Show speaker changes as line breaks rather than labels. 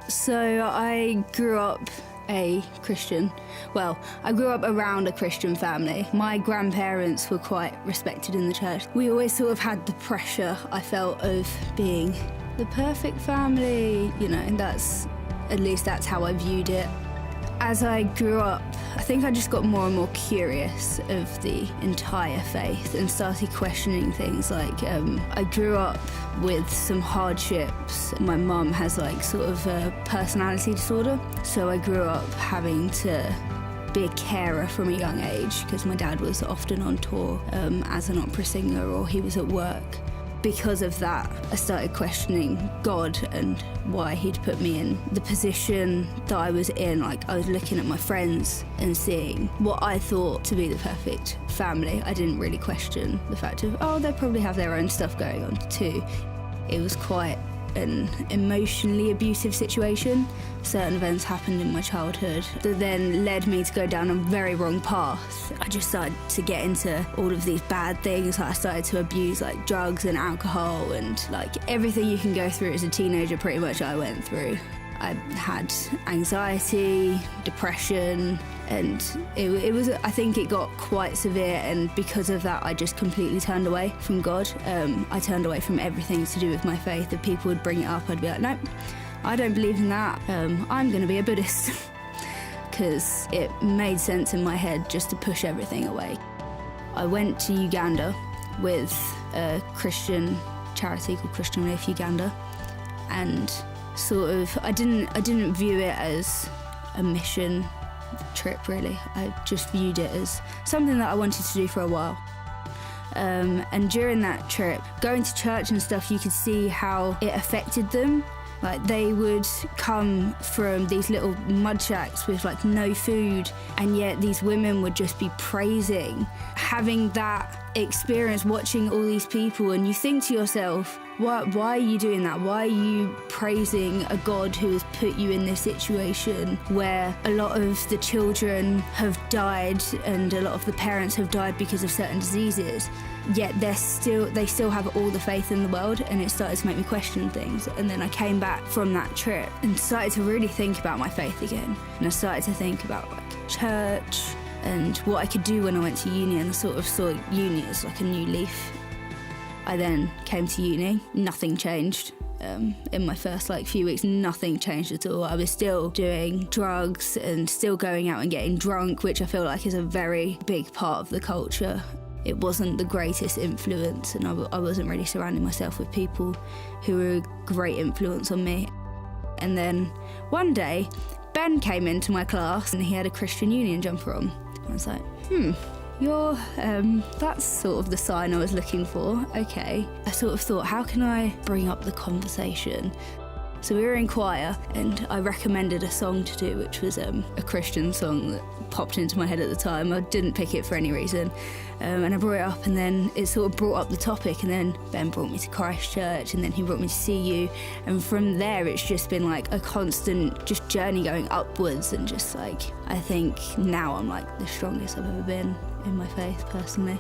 So I grew up a Christian. Well, I grew up around a Christian family. My grandparents were quite respected in the church. We always sort of had the pressure, I felt, of being the perfect family, and at least that's how I viewed it. As I grew up, I think I just got more and more curious of the entire faith and started questioning things like, I grew up with some hardships. My mum has sort of a personality disorder, so I grew up having to be a carer from a young age because my dad was often on tour as an opera singer or he was at work. Because of that, I started questioning God and why he'd put me in the position that I was in. I was looking at my friends and seeing what I thought to be the perfect family. I didn't really question the fact of, they probably have their own stuff going on too. It was quite an emotionally abusive situation. Certain events happened in my childhood that then led me to go down a very wrong path. I just started to get into all of these bad things. I started to abuse drugs and alcohol and everything you can go through as a teenager pretty much I went through. I had anxiety, depression, and I think it got quite severe, and because of that I just completely turned away from God. I turned away from everything to do with my faith. If people would bring it up, I'd be like, no, I don't believe in that. I'm going to be a Buddhist. Because it made sense in my head just to push everything away. I went to Uganda with a Christian charity called Christian Relief Uganda, and I didn't view it as a mission trip really. I just viewed it as something that I wanted to do for a while. And during that trip, going to church and stuff, you could see how it affected them. They would come from these little mud shacks with no food, and yet these women would just be praising. Having that experience, watching all these people, and you think to yourself, why are you doing that? Why are you praising a God who has put you in this situation where a lot of the children have died and a lot of the parents have died because of certain diseases? Yet they still have all the faith in the world, and it started to make me question things. And then I came back from that trip and started to really think about my faith again. And I started to think about church and what I could do when I went to uni, and I sort of saw uni as a new leaf. I then came to uni, nothing changed. In my first few weeks, nothing changed at all. I was still doing drugs and still going out and getting drunk, which I feel is a very big part of the culture. It wasn't the greatest influence, and I wasn't really surrounding myself with people who were a great influence on me. And then one day, Ben came into my class and he had a Christian Union jumper on. I was like, that's sort of the sign I was looking for. Okay. I sort of thought, how can I bring up the conversation? So we were in choir, and I recommended a song to do, which was a Christian song that popped into my head at the time. I didn't pick it for any reason. And I brought it up, and then it sort of brought up the topic, and then Ben brought me to Christchurch, and then he brought me to CU. And from there, it's just been a constant just journey going upwards, and just I think now I'm the strongest I've ever been in my faith, personally.